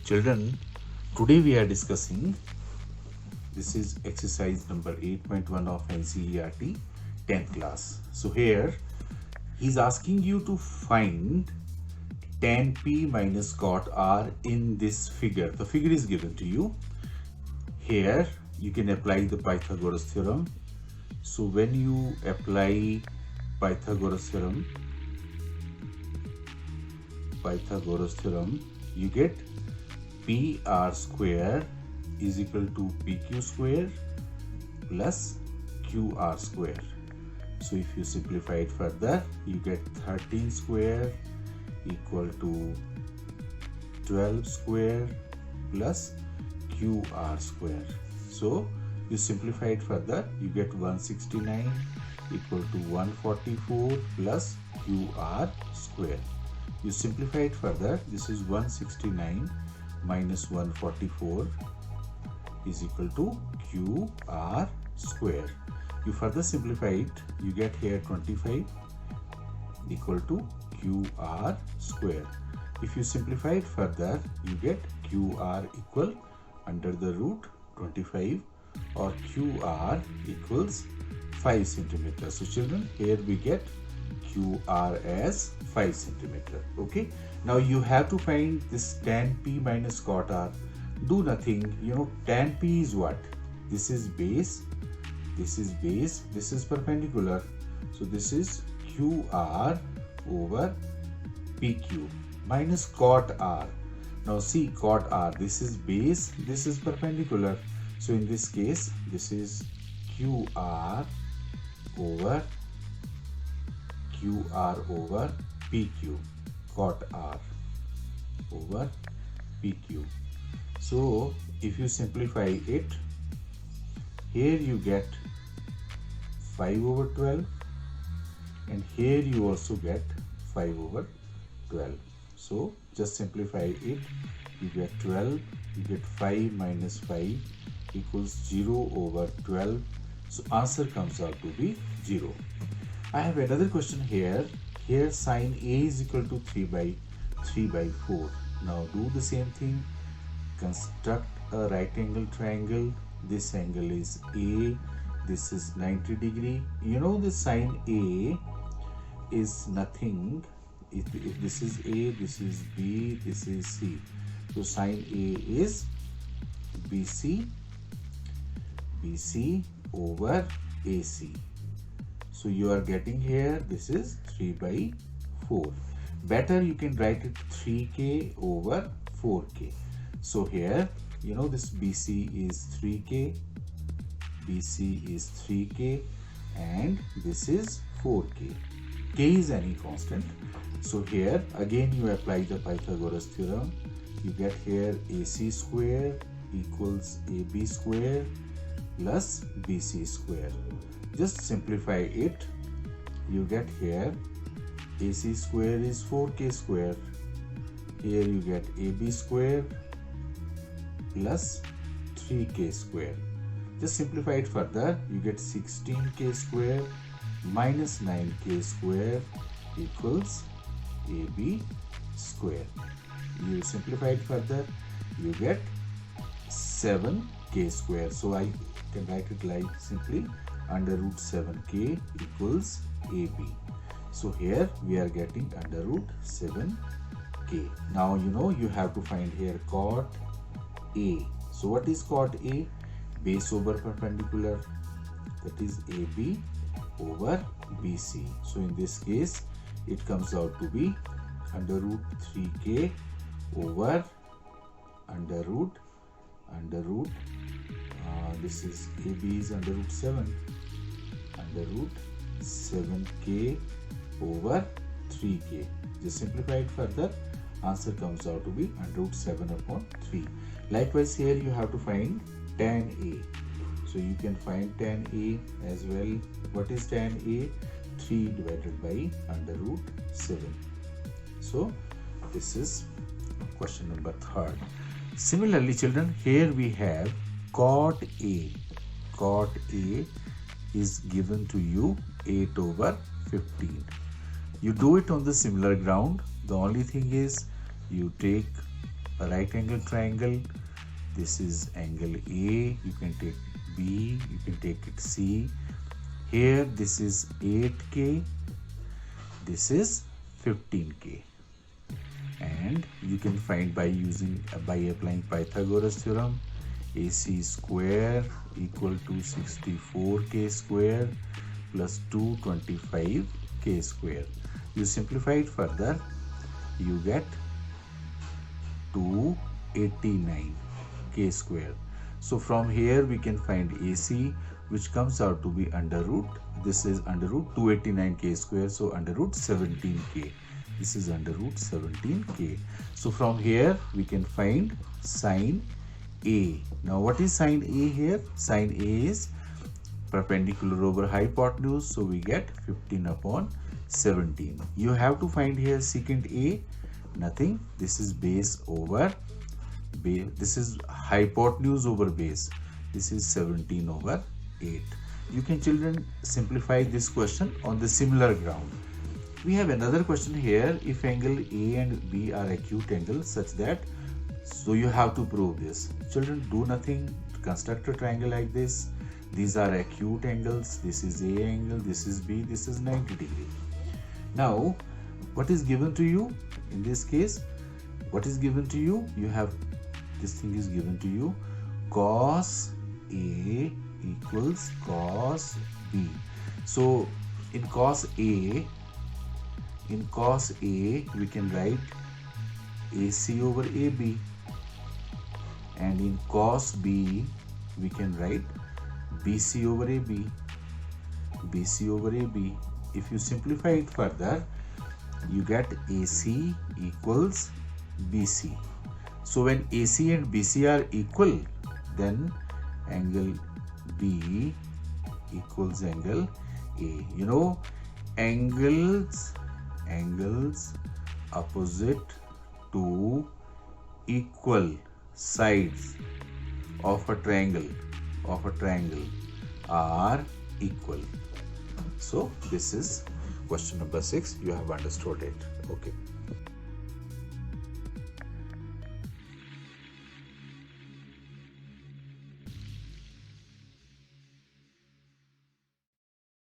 Children, today we are discussing, this is exercise number 8.1 of NCERT 10th class. So here he's asking you to find tan P minus cot R in this figure. The figure is given to you. Here you can apply the Pythagoras theorem. So when you apply Pythagoras theorem, you get PR square is equal to PQ square plus QR square. So if you simplify it further, you get 13 square equal to 12 square plus QR square. So you simplify it further, you get 169 equal to 144 plus QR square. You simplify it further, this is 169 minus 144 is equal to QR square. You further simplify it, you get here 25 equal to QR square. If you simplify it further, you get QR equal under the root 25 or QR equals 5 centimeter. So children, here we get QR as 5 centimeter. Okay. Now you have to find this tan P minus cot R. Do nothing. Tan P is what? This is base. This is base. This is perpendicular. So this is QR over PQ minus cot R. Now see cot R. This is base. This is perpendicular. So in this case, this is QR over PQ, cot R over PQ. So if you simplify it, here you get 5 over 12 and here you also get 5 over 12. So just simplify it, you get 12, you get 5 minus 5 equals 0 over 12. So answer comes out to be 0. I have another question here. Here sine A is equal to 3 by 4. Now do the same thing. Construct a right angle triangle. This angle is A. This is 90 degree. The sine A is nothing. If this is A, this is B, this is C. So sine A is BC over AC. So you are getting here, this is 3 by 4. Better you can write it 3K over 4K. So here, this BC is 3K, and this is 4K. K is any constant. So here, again you apply the Pythagoras theorem. You get here AC square equals AB square plus BC square. Just simplify it. You get here AC square is 4K square. Here you get AB square plus 3K square. Just simplify it further. You get 16K square minus 9K square equals AB square. You simplify it further. You get 7K square. So I can write it like simply under root 7K equals AB. So here we are getting under root 7K. Now you have to find here cot A. So what is cot A? Base over perpendicular, that is AB over BC. So in this case it comes out to be under root 3K over under root this is AB is under root 7, under root 7K over 3K. Just simplify it further, answer comes out to be under root 7 upon 3. Likewise here you have to find tan A. So you can find tan A as well. What is tan A? 3 divided by under root 7. So this is question number 3. Similarly children, here we have cot A. Cot A is given to you 8 over 15. You do it on the similar ground. The only thing is you take a right angle triangle. This is angle A, you can take B, you can take it C. Here this is 8K, this is 15K. And you can find by applying Pythagoras theorem. AC square equal to 64K square plus 225K square. You simplify it further, you get 289K square. So from here we can find AC, which comes out to be under root, this is under root 289K square, so under root 17K. This is under root 17K. So from here we can find sine A. Now what is sine A here? Sine A is perpendicular over hypotenuse, so we get 15 upon 17. You have to find here secant A. Nothing. This is base over base. This is hypotenuse over base. This is 17 over 8. You can, children, simplify this question on the similar ground. We have another question here. If angle A and B are acute angles such that, so you have to prove this. Children, do nothing. Construct a triangle like this. These are acute angles. This is A angle, this is B, this is 90 degree. Now, what is given to you? In this case, what is given to you? You have, this thing is given to you. Cos A equals cos B. So, in cos A, we can write AC over AB. And in cos B, we can write BC over AB. BC over AB. If you simplify it further, you get AC equals BC. So when AC and BC are equal, then angle B equals angle A. You know, angles opposite to equal sides of a triangle are equal. So this is question number 6. You have understood it. Okay.